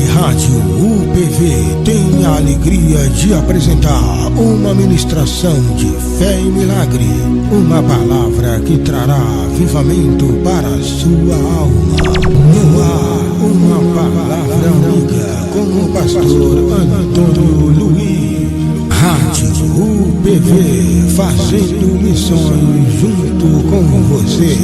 Rádio UPV tem a alegria de apresentar uma ministração de fé e milagre, uma palavra que trará avivamento para a sua alma. No ar, uma palavra amiga com o pastor Antônio Luiz. Rádio UPV, fazendo missões junto com você.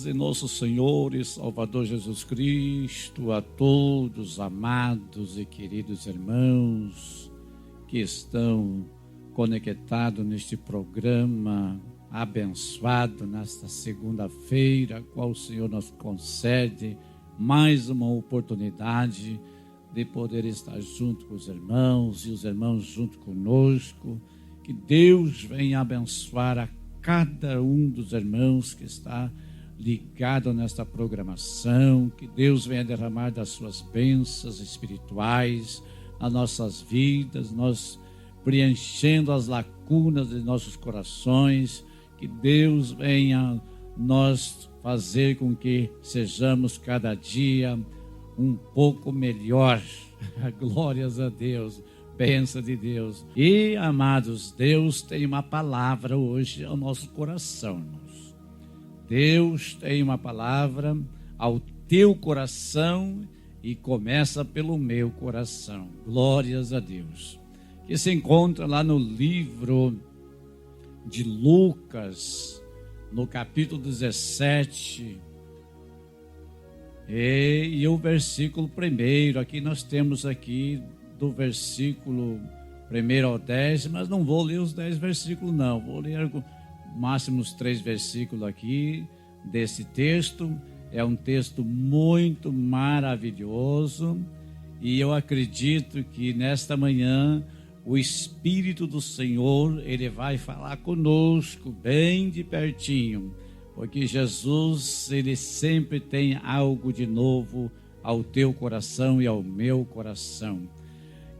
De nosso Senhor e Salvador Jesus Cristo, a todos amados e queridos irmãos que estão conectados neste programa abençoado nesta segunda-feira, qual o Senhor nos concede mais uma oportunidade de poder estar junto com os irmãos e os irmãos junto conosco. Que Deus venha abençoar a cada um dos irmãos que está ligado nesta programação, que Deus venha derramar das suas bênçãos espirituais nas nossas vidas, nós preenchendo as lacunas de nossos corações, que Deus venha nós fazer com que sejamos cada dia um pouco melhor. Glórias a Deus, bênção de Deus. E, amados, Deus tem uma palavra hoje ao nosso coração, irmãos. Deus tem uma palavra ao teu coração e começa pelo meu coração. Glórias a Deus. Que se encontra lá no livro de Lucas, no capítulo 17, e o versículo 1. Aqui nós temos aqui do versículo 1 ao 10, mas não vou ler os 10 versículos não, vou ler máximo os 3 versículos aqui desse texto. É um texto muito maravilhoso e eu acredito que nesta manhã o Espírito do Senhor, ele vai falar conosco bem de pertinho, porque Jesus, ele sempre tem algo de novo ao teu coração e ao meu coração.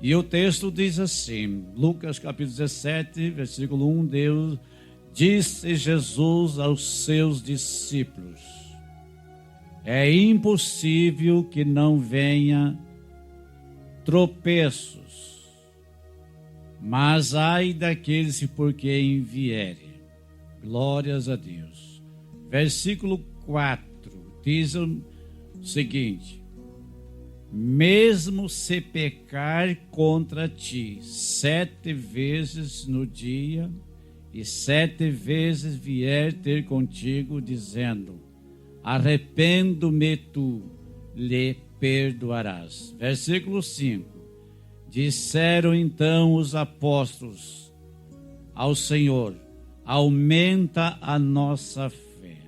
E o texto diz assim, Lucas capítulo 17, versículo 1, Disse Jesus aos seus discípulos: é impossível que não venha tropeços, mas ai daqueles que por quem vierem. Glórias a Deus. Versículo 4 diz o seguinte: mesmo se pecar contra ti 7 vezes no dia, e 7 vezes vier ter contigo, dizendo: arrependo-me, tu lhe perdoarás. Versículo 5. Disseram então os apóstolos ao Senhor: aumenta a nossa fé.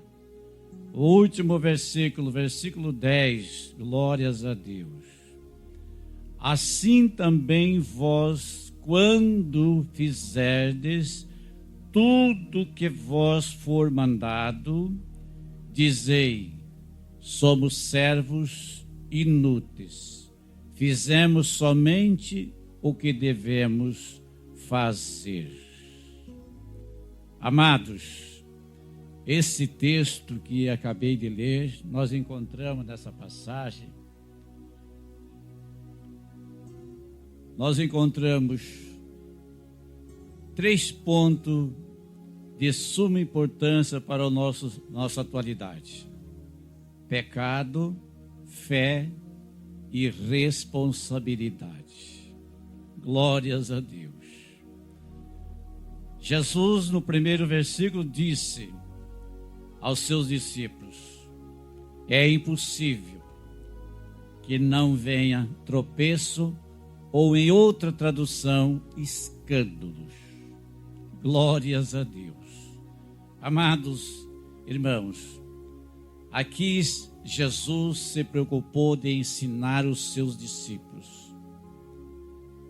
O último versículo, versículo 10, glórias a Deus. Assim também vós, quando fizerdes tudo que vos for mandado, dizei: somos servos inúteis, fizemos somente o que devemos fazer. Amados, esse texto que acabei de ler, nós encontramos nessa passagem, nós encontramos 3 pontos de suma importância para a nossa atualidade: pecado, fé e responsabilidade. Glórias a Deus. Jesus, no primeiro versículo, disse aos seus discípulos: é impossível que não venha tropeço, ou em outra tradução, escândalos. Glórias a Deus. Amados irmãos, aqui Jesus se preocupou de ensinar os seus discípulos.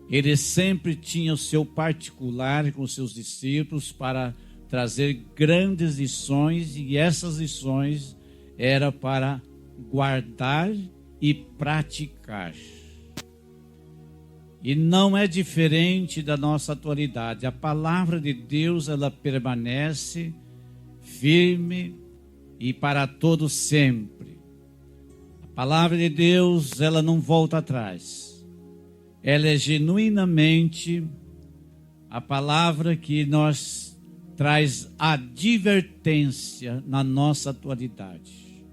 Ele sempre tinha o seu particular com os seus discípulos para trazer grandes lições, e essas lições eram para guardar e praticar. E não é diferente da nossa atualidade. A palavra de Deus, ela permanece firme, e para todo sempre. A palavra de Deus, ela não volta atrás. Ela é genuinamente a palavra que nos traz advertência na nossa atualidade.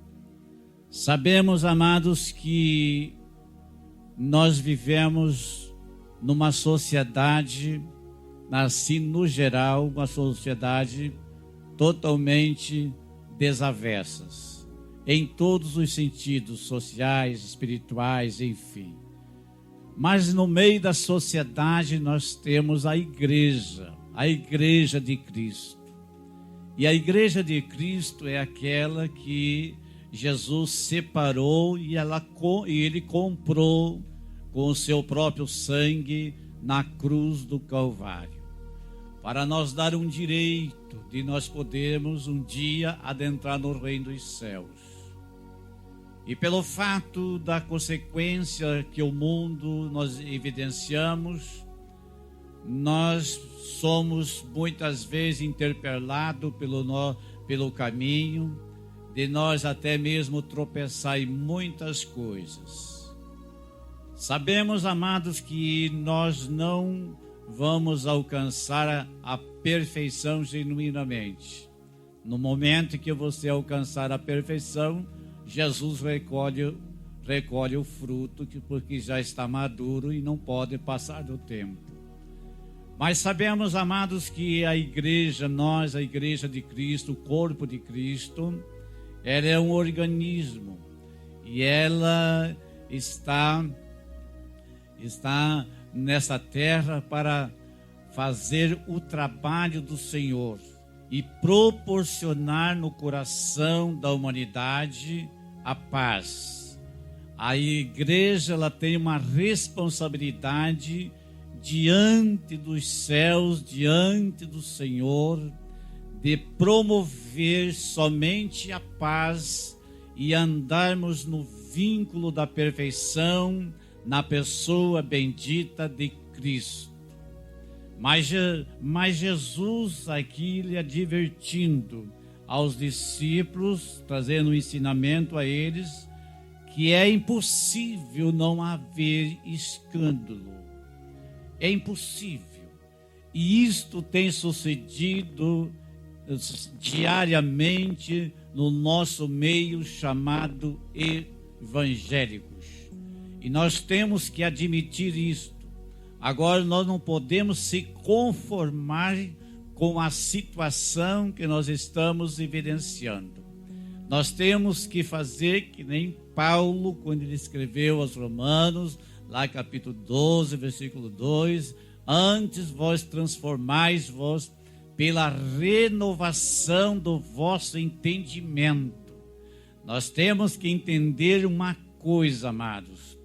Sabemos, amados, que nós vivemos numa sociedade, assim no geral, uma sociedade totalmente desaversas, em todos os sentidos, sociais, espirituais, enfim. Mas no meio da sociedade nós temos a igreja de Cristo. E a igreja de Cristo é aquela que Jesus separou e ele comprou com o seu próprio sangue na cruz do Calvário, para nos dar um direito de nós podermos um dia adentrar no reino dos céus. E pelo fato da consequência que o mundo nós evidenciamos, nós somos muitas vezes interpelados pelo caminho, de nós até mesmo tropeçar em muitas coisas. Sabemos, amados, que nós não vamos alcançar a perfeição genuinamente. No momento que você alcançar a perfeição, Jesus recolhe o fruto, porque já está maduro e não pode passar do tempo. Mas sabemos, amados, que a igreja de Cristo, o corpo de Cristo, ela é um organismo e ela está nessa terra para fazer o trabalho do Senhor e proporcionar no coração da humanidade a paz. A igreja, ela tem uma responsabilidade diante dos céus, diante do Senhor, de promover somente a paz e andarmos no vínculo da perfeição, na pessoa bendita de Cristo. Mas Jesus aqui lhe advertindo aos discípulos, trazendo um ensinamento a eles, que é impossível não haver escândalo. É impossível. E isto tem sucedido diariamente no nosso meio chamado evangélicos. E nós temos que admitir isto. Agora nós não podemos se conformar com a situação que nós estamos evidenciando. Nós temos que fazer que nem Paulo, quando ele escreveu aos Romanos, lá capítulo 12, versículo 2, antes vós transformais-vos pela renovação do vosso entendimento. Nós temos que entender uma coisa, amados,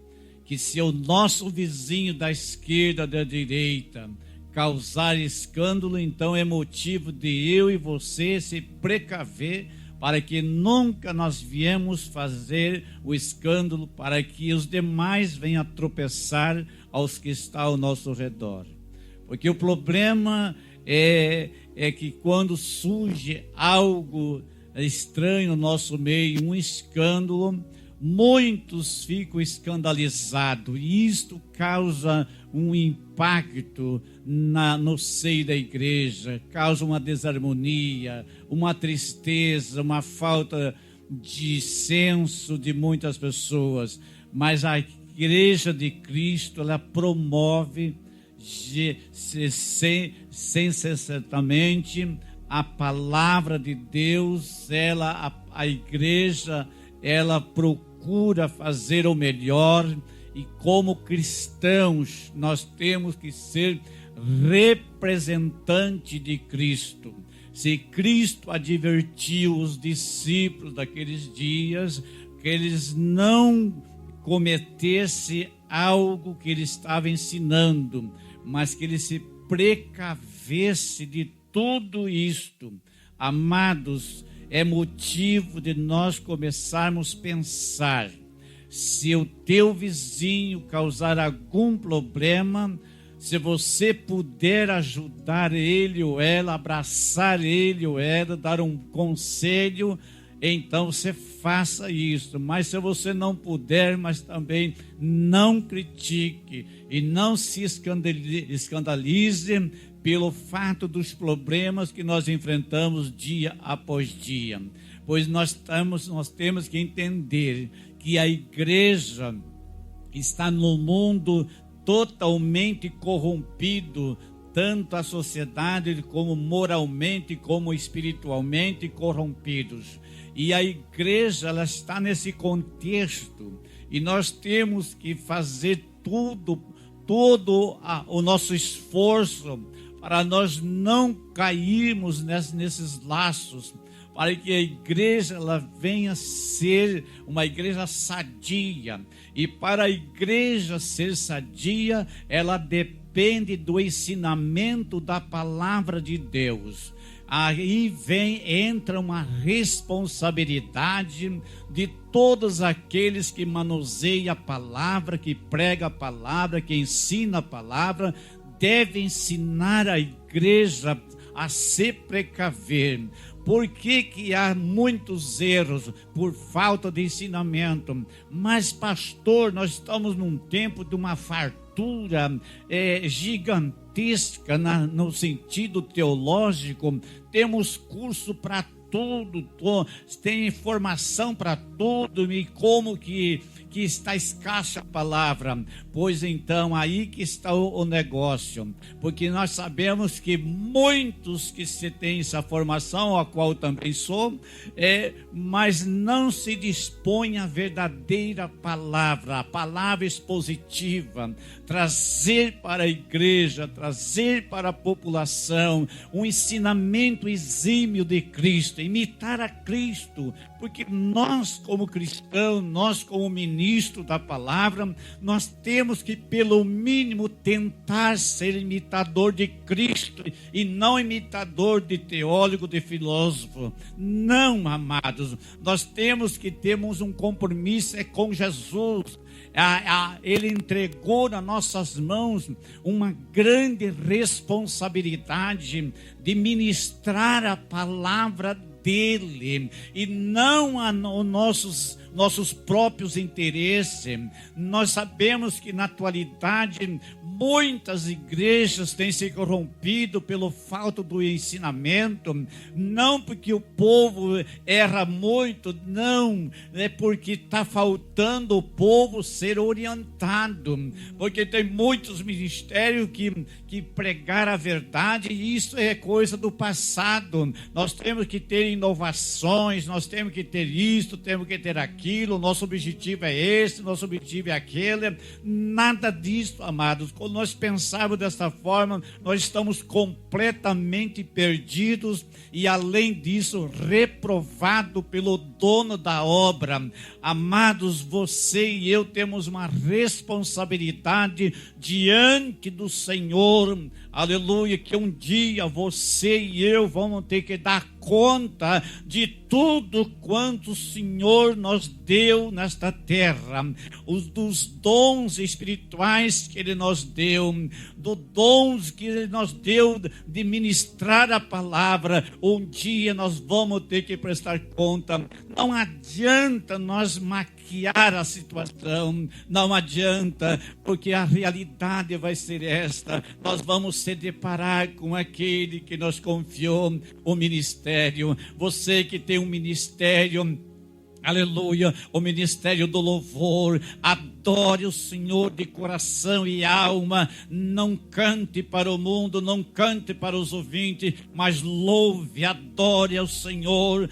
que se o nosso vizinho da esquerda, da direita, causar escândalo, então é motivo de eu e você se precaver, para que nunca nós viemos fazer o escândalo, para que os demais venham a tropeçar aos que estão ao nosso redor. Porque o problema é que quando surge algo estranho no nosso meio, um escândalo, muitos ficam escandalizados, e isto causa um impacto no seio da igreja, causa uma desarmonia, uma tristeza, uma falta de senso de muitas pessoas. Mas a igreja de Cristo, ela promove sinceramente a palavra de Deus. A igreja, ela procura fazer o melhor, e como cristãos nós temos que ser representante de Cristo. Se Cristo advertiu os discípulos daqueles dias que eles não cometessem algo que ele estava ensinando, mas que ele se precavesse de tudo isto, amados, é motivo de nós começarmos a pensar: se o teu vizinho causar algum problema, se você puder ajudar ele ou ela, abraçar ele ou ela, dar um conselho, então você faça isso. Mas se você não puder, mas também não critique e não se escandalize pelo fato dos problemas que nós enfrentamos dia após dia. Pois nós temos que entender que a igreja está no mundo totalmente corrompido, tanto a sociedade como moralmente, como espiritualmente corrompidos. E a igreja, ela está nesse contexto, e nós temos que fazer todo o nosso esforço para nós não cairmos nesses laços, para que a igreja ela venha ser uma igreja sadia. E para a igreja ser sadia, ela depende do ensinamento da palavra de Deus. Aí entra uma responsabilidade de todos aqueles que manuseiam a palavra, que pregam a palavra, que ensinam a palavra, devem ensinar a igreja a se precaver. Por que há muitos erros? Por falta de ensinamento. Mas, pastor, nós estamos num tempo de uma fartura gigantesca no sentido teológico. Temos curso para tudo, tem informação para tudo, e como que está escassa a palavra. Pois então, aí que está o negócio, porque nós sabemos que muitos que se têm essa formação, a qual também sou, mas não se dispõe à verdadeira palavra, a palavra expositiva, trazer para a igreja, trazer para a população um ensinamento exímio de Cristo, imitar a Cristo, porque nós como cristãos, nós como ministro da palavra, nós temos que pelo mínimo tentar ser imitador de Cristo e não imitador de teólogo, de filósofo. Não, amados, nós temos que termos um compromisso com Jesus. Ele entregou nas nossas mãos uma grande responsabilidade de ministrar a palavra dele e não os nossos próprios interesses. Nós sabemos que na atualidade muitas igrejas têm se corrompido pelo falta do ensinamento, não porque o povo erra muito, não, é porque está faltando o povo ser orientado, porque tem muitos ministérios que pregaram a verdade, e isso é coisa do passado. Nós temos que ter inovações, nós temos que ter isso, temos que ter aquilo, nosso objetivo é esse, nosso objetivo é aquele. Nada disso, amados. Quando nós pensarmos dessa forma, nós estamos completamente perdidos e, além disso, reprovado pelo dono da obra. Amados, você e eu temos uma responsabilidade diante do Senhor, aleluia, que um dia você e eu vamos ter que dar conta de tudo quanto o Senhor nos deu nesta terra, dos dons espirituais que Ele nos deu, dos dons que Ele nos deu de ministrar a palavra. Um dia nós vamos ter que prestar conta. Não adianta nós maquiar a situação, não adianta, porque a realidade vai ser esta. Nós vamos se deparar com aquele que nos confiou o ministério. Você que tem um ministério, aleluia, o ministério do louvor, adore o Senhor de coração e alma. Não cante para o mundo, não cante para os ouvintes, mas louve, adore ao Senhor,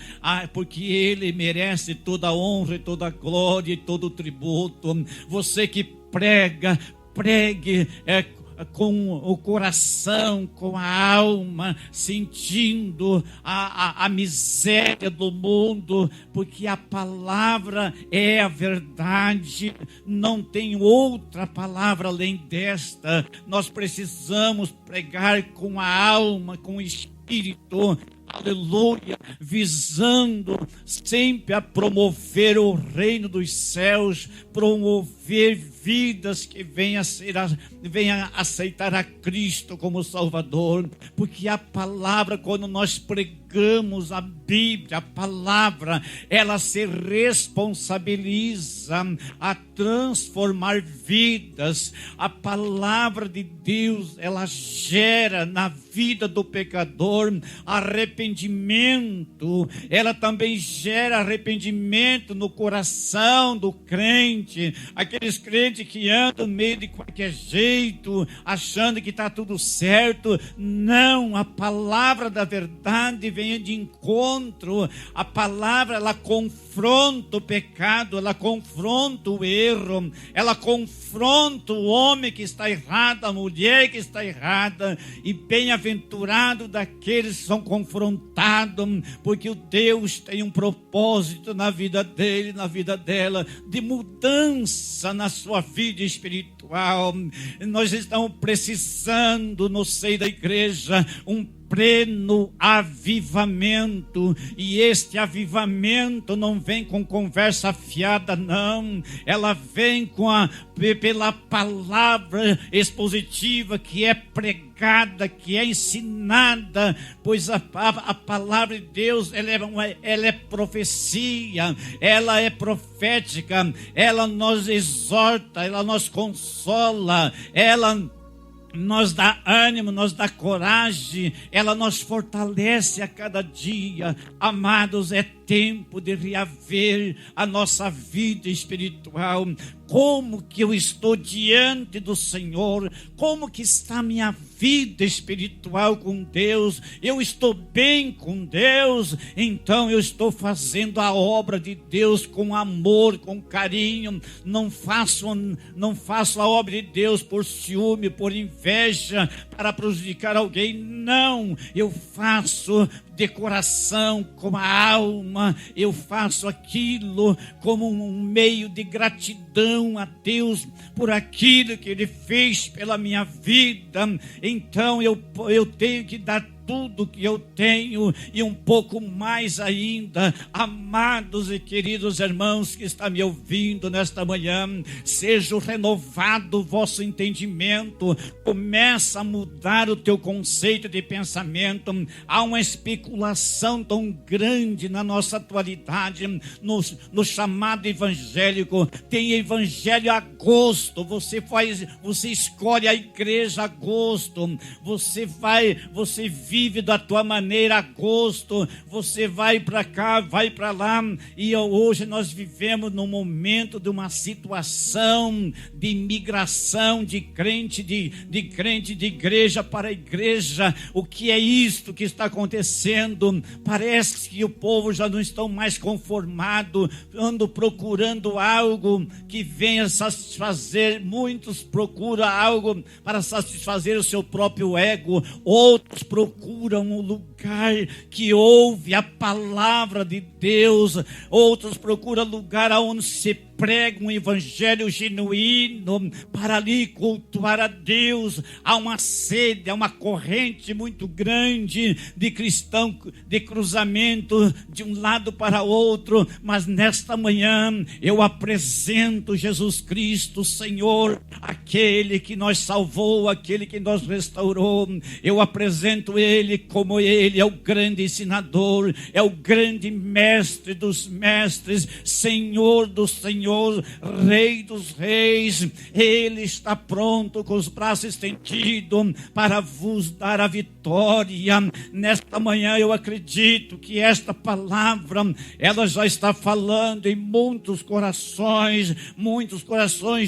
porque Ele merece toda a honra e toda a glória e todo o tributo. Você que pregue com o coração, com a alma, sentindo a miséria do mundo, porque a palavra é a verdade, não tem outra palavra além desta. Nós precisamos pregar com a alma, com o espírito, aleluia, visando sempre a promover o reino dos céus, promover vidas que venham aceitar a Cristo como Salvador, porque a palavra, quando nós pregamos pregamos a Bíblia, a palavra, ela se responsabiliza a transformar vidas. A palavra de Deus, ela gera na vida do pecador arrependimento. Ela também gera arrependimento no coração do crente. Aqueles crentes que andam meio de qualquer jeito, achando que está tudo certo. Não, a palavra da verdade vem de encontro. A palavra, ela confronta o pecado, ela confronta o erro, ela confronta o homem que está errado, a mulher que está errada. E bem-aventurado daqueles que são confrontados, porque o Deus tem um propósito na vida dele, na vida dela, de mudança na sua vida espiritual. Nós estamos precisando no seio da igreja um pleno avivamento, e este avivamento não vem com conversa fiada, não. Ela vem pela palavra expositiva que é pregada, que é ensinada, pois a palavra de Deus ela é profecia, ela é profética, ela nos exorta, ela nos consola, ela nos dá ânimo, nos dá coragem, ela nos fortalece a cada dia. Amados, é tempo de reaver a nossa vida espiritual. Como que eu estou diante do Senhor? Como que está a minha vida espiritual com Deus? Eu estou bem com Deus? Então eu estou fazendo a obra de Deus com amor, com carinho. Não faço a obra de Deus por ciúme, por inveja, para prejudicar alguém. Não, eu faço de coração, com a alma. Eu faço aquilo como um meio de gratidão a Deus por aquilo que Ele fez pela minha vida. Então eu tenho que dar tudo que eu tenho e um pouco mais ainda. Amados e queridos irmãos que estão me ouvindo nesta manhã, seja renovado o vosso entendimento, começa a mudar o teu conceito de pensamento. Há uma especulação tão grande na nossa atualidade, no chamado evangélico. Tem evangelho a gosto, você escolhe a igreja a gosto, você vive da tua maneira a gosto, você vai para cá, vai para lá. E hoje nós vivemos num momento de uma situação de migração de crente, de crente de igreja para igreja. O que é isto que está acontecendo? Parece que o povo já não está mais conformado, ando procurando algo que venha satisfazer. Muitos procuram algo para satisfazer o seu próprio ego, outros procuram um lugar que ouve a palavra de Deus, outros procuram lugar onde se prega um evangelho genuíno para ali cultuar a Deus. Há uma sede, há uma corrente muito grande de cristão, de cruzamento de um lado para outro, mas nesta manhã eu apresento Jesus Cristo, Senhor, aquele que nos salvou, aquele que nos restaurou. Eu apresento Ele como Ele é o grande ensinador, é o grande mestre dos mestres, Senhor dos senhores, Rei dos reis. Ele está pronto com os braços estendidos para vos dar a vitória. Nesta manhã eu acredito que esta palavra ela já está falando em muitos corações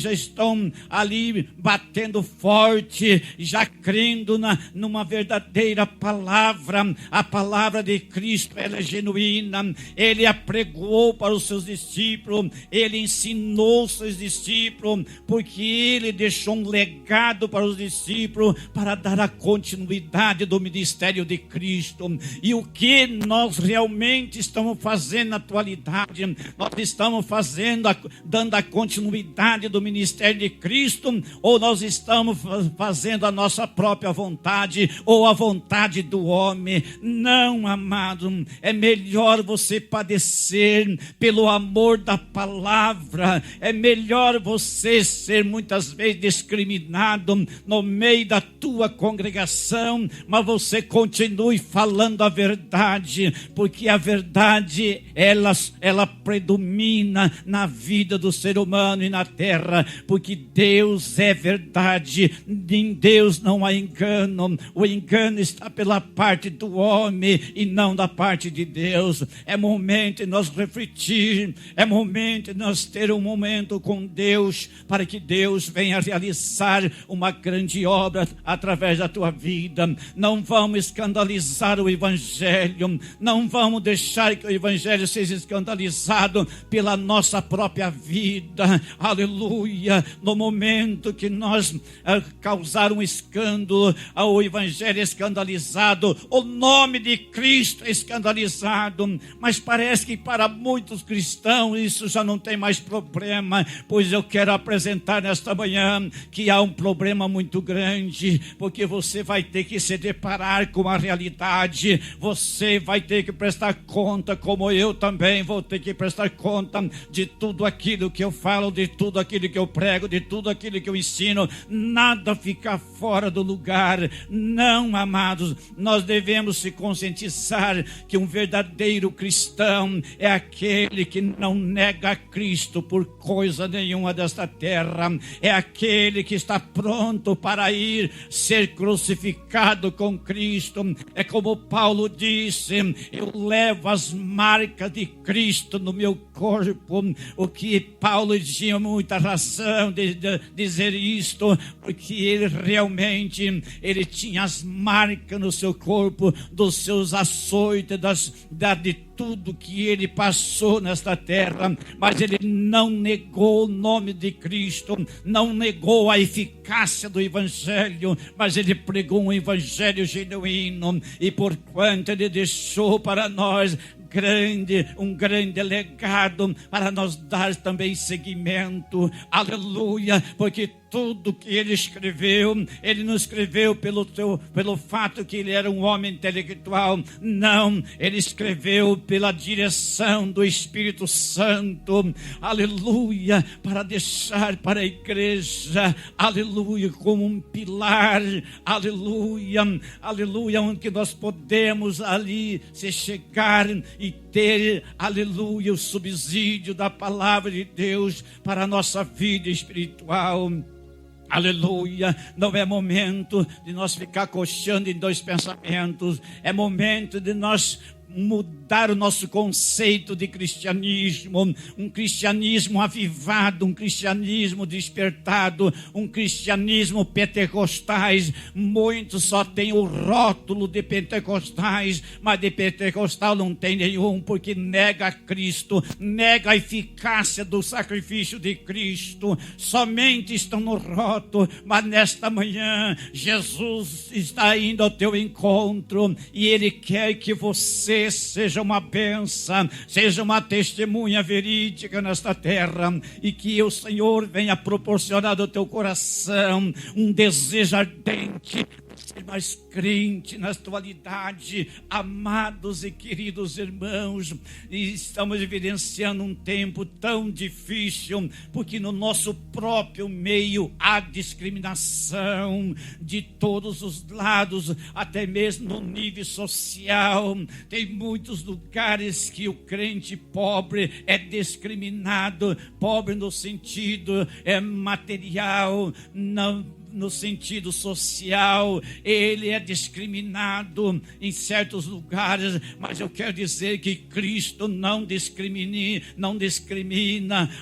já estão ali batendo forte, já crendo numa verdadeira palavra. A palavra de Cristo, ela é genuína. Ele a pregou para os seus discípulos, ele ensinou seus discípulos, porque ele deixou um legado para os discípulos para dar a continuidade do ministério de Cristo. E o que nós realmente estamos fazendo na atualidade? Nós estamos dando a continuidade do ministério de Cristo, ou nós estamos fazendo a nossa própria vontade ou a vontade do homem? Não, amado, é melhor você padecer pelo amor da palavra palavra. É melhor você ser muitas vezes discriminado no meio da tua congregação, mas você continue falando a verdade, porque a verdade ela predomina na vida do ser humano e na terra, porque Deus é verdade. Em Deus não há engano. O engano está pela parte do homem e não da parte de Deus. É momento de nós refletir, é momento de nós ter um momento com Deus, para que Deus venha realizar uma grande obra através da tua vida. Não vamos escandalizar o Evangelho, não vamos deixar que o Evangelho seja escandalizado pela nossa própria vida. Aleluia. No momento que nós causar um escândalo, o Evangelho é escandalizado, o nome de Cristo é escandalizado. Mas parece que para muitos cristãos isso já não tem mais problema, pois eu quero apresentar nesta manhã que há um problema muito grande, porque você vai ter que se deparar com a realidade, você vai ter que prestar conta, como eu também vou ter que prestar conta de tudo aquilo que eu falo, de tudo aquilo que eu prego, de tudo aquilo que eu ensino. Nada fica fora do lugar. Não, amados, nós devemos se conscientizar que um verdadeiro cristão é aquele que não nega a Cristo por coisa nenhuma desta terra, é aquele que está pronto para ir ser crucificado com Cristo. É como Paulo disse: eu levo as marcas de Cristo no meu corpo. O que Paulo tinha muita razão de dizer isto, porque ele realmente tinha as marcas no seu corpo dos seus açoites, de tudo que ele passou nesta terra, mas ele não negou o nome de Cristo, não negou a eficácia do Evangelho, mas ele pregou um Evangelho genuíno, e porquanto ele deixou para nós um grande legado para nós dar também seguimento. Aleluia, porque tudo que ele escreveu, ele não escreveu pelo fato que ele era um homem intelectual. Não, ele escreveu pela direção do Espírito Santo. Aleluia, para deixar para a igreja, aleluia, como um pilar. Aleluia, aleluia, onde nós podemos ali se chegar e ter, aleluia, o subsídio da palavra de Deus para a nossa vida espiritual. Aleluia, não é momento de nós ficar coxando em dois pensamentos, é momento de nós mudar o nosso conceito de cristianismo, um cristianismo avivado, um cristianismo despertado, um cristianismo pentecostais. Muitos só têm o rótulo de pentecostais, mas de pentecostal não tem nenhum, porque nega a Cristo, nega a eficácia do sacrifício de Cristo, somente estão no rótulo. Mas nesta manhã Jesus está indo ao teu encontro e Ele quer que você seja uma bênção, seja uma testemunha verídica nesta terra, e que o Senhor venha proporcionar ao teu coração um desejo ardente ser mais crente na atualidade. Amados e queridos irmãos, estamos evidenciando um tempo tão difícil, porque no nosso próprio meio há discriminação de todos os lados, até mesmo no nível social. Tem muitos lugares que o crente pobre é discriminado, pobre no sentido material, não no sentido social, ele é discriminado em certos lugares, mas eu quero dizer que Cristo não discrimina,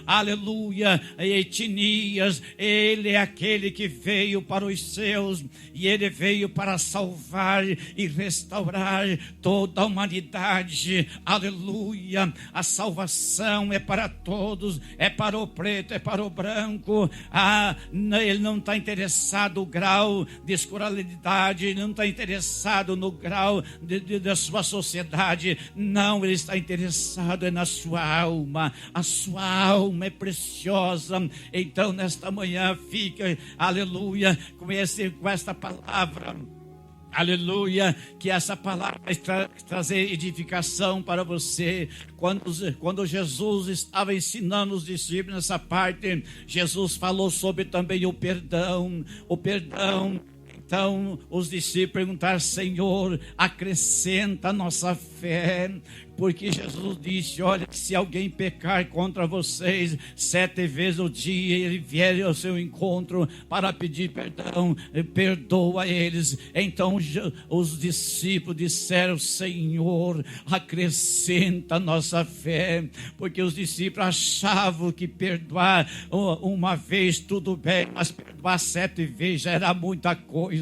aleluia, etnias. Ele é aquele que veio para os seus, e ele veio para salvar e restaurar toda a humanidade. Aleluia, a salvação é para todos, é para o preto, é para o branco. Ele não está interessado no grau de escolaridade, ele não está interessado no grau da sua sociedade. Não, ele está interessado na sua alma. A sua alma é preciosa. Então nesta manhã fica, aleluia, com esta palavra Aleluia, que essa palavra vai trazer edificação para você. Quando Jesus estava ensinando os discípulos nessa parte, Jesus falou sobre também o perdão. Então os discípulos perguntaram: Senhor, acrescenta a nossa fé. Porque Jesus disse: olha, se alguém pecar contra vocês 7 vezes ao dia, ele vier ao seu encontro para pedir perdão, perdoa eles. Então os discípulos disseram: Senhor, acrescenta a nossa fé. Porque os discípulos achavam que perdoar uma vez tudo bem, mas perdoar 7 vezes já era muita coisa.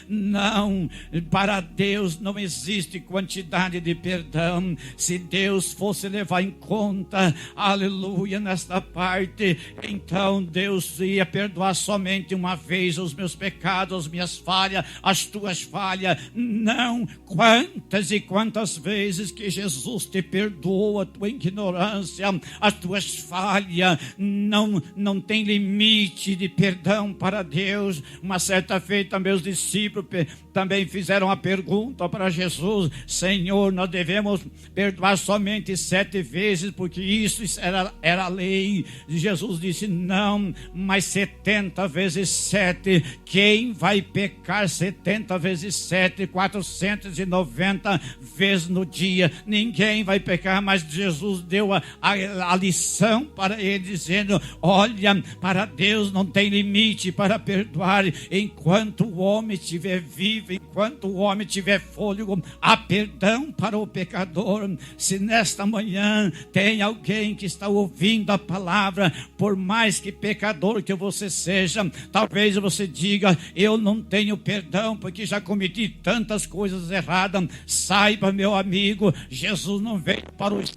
Não, para Deus não existe quantidade de perdão. Se Deus fosse levar em conta, aleluia, nesta parte, então Deus ia perdoar somente uma vez os meus pecados, as minhas falhas, as tuas falhas. Não, quantas e quantas vezes que Jesus te perdoa a tua ignorância, as tuas falhas. Não tem limite de perdão para Deus. Uma certa feita, meus discípulos também fizeram a pergunta para Jesus: Senhor, nós devemos perdoar somente 7 vezes, porque isso era a lei. Jesus disse: não, mas 70 vezes 7. Quem vai pecar 70 vezes 7, 490 vezes no dia? Ninguém vai pecar. Mas Jesus deu a lição para ele, dizendo: olha, para Deus não tem limite para perdoar. Enquanto o homem estiver vivo, enquanto o homem tiver fôlego, há perdão para o pecador. Se nesta manhã tem alguém que está ouvindo a palavra, por mais que pecador que você seja, talvez você diga: eu não tenho perdão porque já cometi tantas coisas erradas. Saiba, meu amigo, Jesus não veio para os...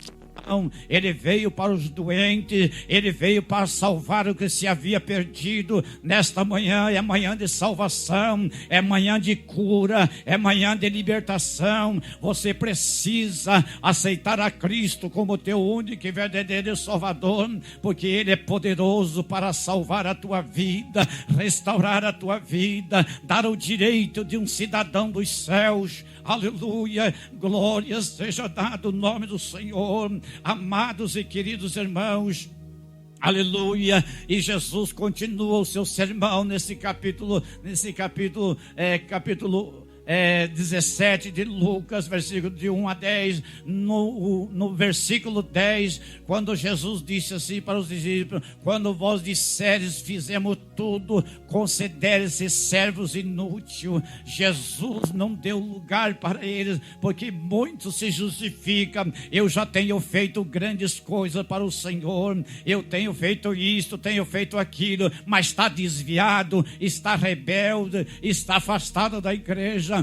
Ele veio para os doentes, ele veio para salvar o que se havia perdido. Nesta manhã é manhã de salvação, é manhã de cura, é manhã de libertação. Você precisa aceitar a Cristo como teu único e verdadeiro Salvador, porque Ele é poderoso para salvar a tua vida, restaurar a tua vida, dar o direito de um cidadão dos céus. Aleluia, glória seja dado o nome do Senhor. Amados e queridos irmãos, aleluia. E Jesus continua o seu sermão nesse capítulo 17 de Lucas, versículo de 1 a 10, no versículo 10, quando Jesus disse assim para os discípulos: quando vós disseres fizemos tudo, considere-se servos inúteis. Jesus não deu lugar para eles, porque muitos se justificam: eu já tenho feito grandes coisas para o Senhor, eu tenho feito isto, tenho feito aquilo, mas está desviado, está rebelde, está afastado da igreja.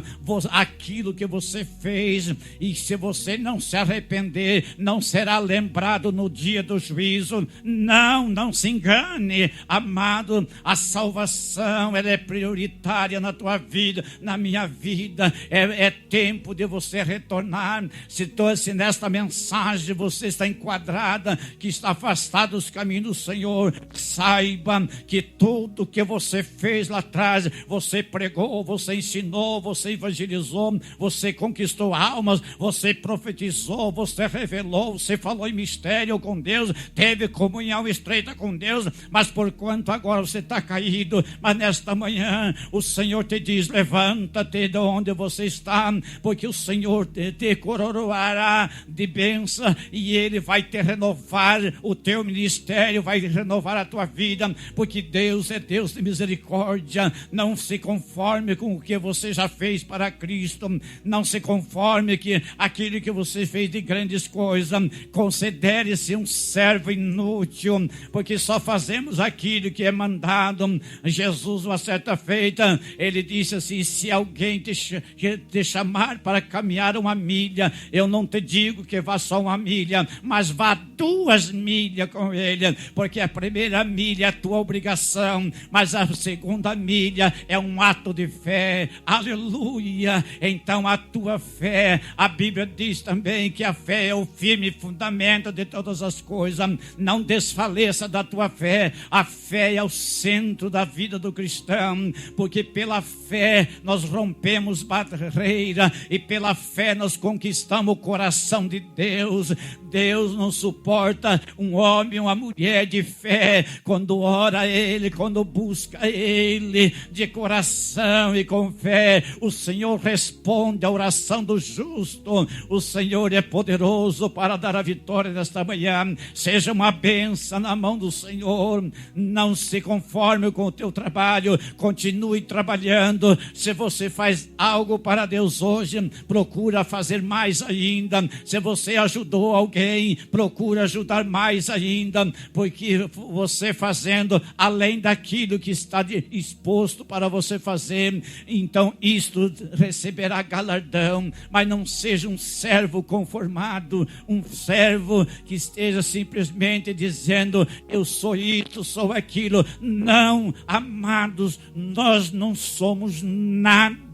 Aquilo que você fez, e se você não se arrepender, não será lembrado no dia do juízo. Não se engane, amado. A salvação, ela é prioritária na tua vida, na minha vida. É tempo de você retornar. Se nesta mensagem você está enquadrada, que está afastado dos caminhos do Senhor, saiba que tudo que você fez lá atrás, você pregou, você ensinou, você evangelizou, você conquistou almas, você profetizou, você revelou, você falou em mistério com Deus, teve comunhão estreita com Deus, mas por quanto agora você está caído, mas nesta manhã o Senhor te diz: levanta-te de onde você está, porque o Senhor te coroará de bênção, e Ele vai te renovar o teu ministério, vai renovar a tua vida, porque Deus é Deus de misericórdia. Não se conforme com o que você já fez para Cristo, não se conforme que aquilo que você fez de grandes coisas. Considere-se um servo inútil, porque só fazemos aquilo que é mandado. Jesus, uma certa feita, ele disse assim: se alguém te chamar para caminhar 1 milha, eu não te digo que vá só 1 milha, mas vá 2 milhas com ele, porque a primeira milha é a tua obrigação, mas a segunda milha é um ato de fé. Aleluia. aleluia. Então a tua fé, a Bíblia diz também que a fé é o firme fundamento de todas as coisas. Não desfaleça da tua fé. A fé é o centro da vida do cristão, porque pela fé nós rompemos barreira e pela fé nós conquistamos o coração de Deus. Deus não suporta um homem, uma mulher de fé, quando ora a Ele, quando busca a Ele de coração e com fé. O Senhor responde à oração do justo. O Senhor é poderoso para dar a vitória nesta manhã. Seja uma bênção na mão do Senhor. Não se conforme com o teu trabalho, continue trabalhando. Se você faz algo para Deus hoje, procura fazer mais ainda. Se você ajudou alguém, procura ajudar mais ainda, porque você fazendo além daquilo que está exposto para você fazer, então isto receberá galardão. Mas não seja um servo conformado, um servo que esteja simplesmente dizendo: eu sou isso, sou aquilo. Não, amados, nós não somos nada.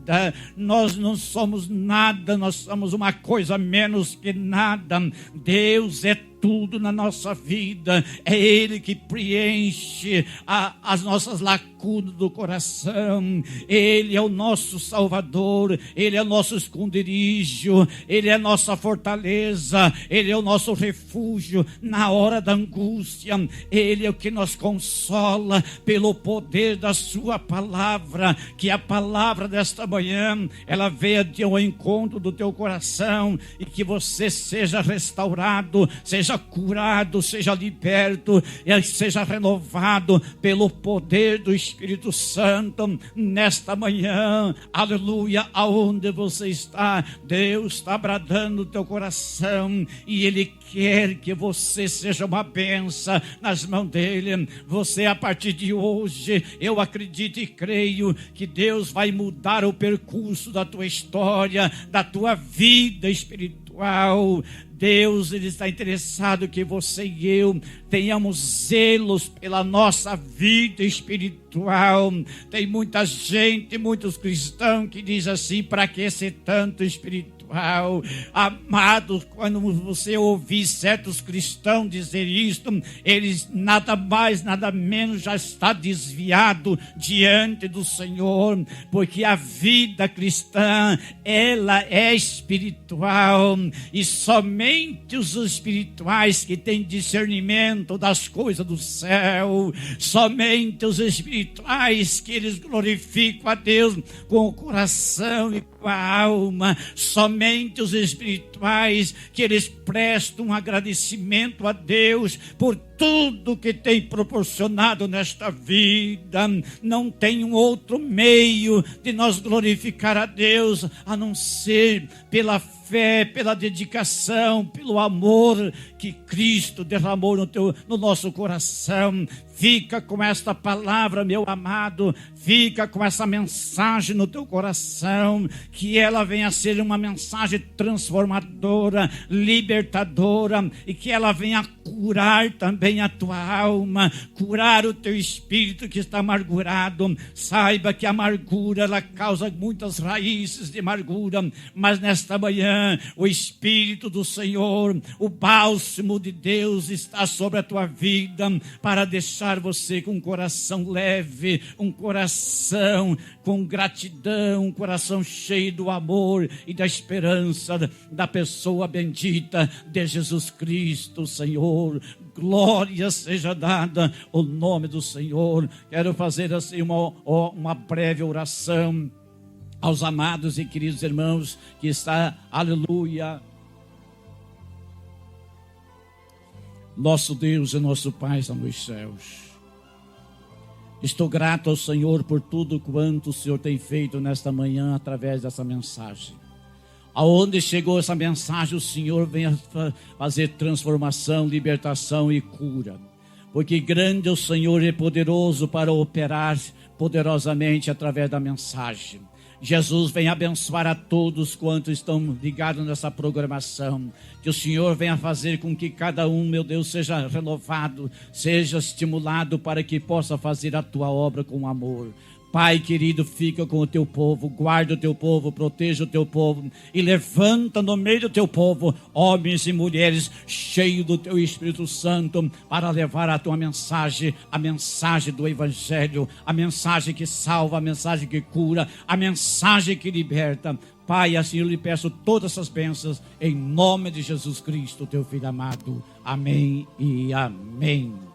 Nós não somos nada, nós somos uma coisa menos que nada. Deus é tudo na nossa vida. É Ele que preenche as nossas lacunas do coração. Ele é o nosso Salvador, Ele é o nosso esconderijo, Ele é a nossa fortaleza, Ele é o nosso refúgio na hora da angústia. Ele é o que nos consola pelo poder da sua palavra. Que a palavra desta manhã, ela venha ao encontro do teu coração e que você seja restaurado, seja curado, seja liberto e seja renovado pelo poder do Espírito Santo nesta manhã. Aleluia. Aonde você está, Deus está bradando o teu coração e Ele quer que você seja uma bênção nas mãos dEle. Você, a partir de hoje, eu acredito e creio que Deus vai mudar o percurso da tua história, da tua vida espiritual. Deus, Ele está interessado que você e eu tenhamos zelos pela nossa vida espiritual. Tem muita gente, muitos cristãos que dizem assim: para que ser tanto espiritual? Amados, quando você ouvir certos cristãos dizer isto, eles nada mais, nada menos já está desviado diante do Senhor, porque a vida cristã, ela é espiritual, e somente os espirituais que têm discernimento das coisas do céu, somente os espirituais que eles glorificam a Deus com o coração e com a alma, somente os espirituais que eles prestam um agradecimento a Deus por tudo que tem proporcionado nesta vida. Não tem um outro meio de nós glorificar a Deus a não ser pela fé, pela dedicação, pelo amor que Cristo derramou no nosso coração. Fica com esta palavra, meu amado, fica com essa mensagem no teu coração, que ela venha a ser uma mensagem transformadora, libertadora, e que ela venha curar também a tua alma, curar o teu espírito que está amargurado. Saiba que a amargura, ela causa muitas raízes de amargura, mas nesta manhã o Espírito do Senhor, o bálsamo de Deus está sobre a tua vida para deixar você com um coração leve, um coração com gratidão, um coração cheio do amor e da esperança da pessoa bendita de Jesus Cristo, Senhor. Glória seja dada ao nome do Senhor. Quero fazer assim uma breve oração aos amados e queridos irmãos que está, aleluia. Nosso Deus e nosso Pai está nos céus. Estou grato ao Senhor por tudo quanto o Senhor tem feito nesta manhã através dessa mensagem. Aonde chegou essa mensagem, o Senhor vem a fazer transformação, libertação e cura. Porque grande é o Senhor e poderoso para operar poderosamente através da mensagem. Jesus vem abençoar a todos quantos estão ligados nessa programação. Que o Senhor venha fazer com que cada um, meu Deus, seja renovado, seja estimulado para que possa fazer a tua obra com amor. Pai querido, fica com o teu povo, guarda o teu povo, proteja o teu povo e levanta no meio do teu povo homens e mulheres cheios do teu Espírito Santo para levar a tua mensagem, a mensagem do Evangelho, a mensagem que salva, a mensagem que cura, a mensagem que liberta. Pai, assim eu lhe peço todas essas bênçãos em nome de Jesus Cristo, teu Filho amado. Amém e amém.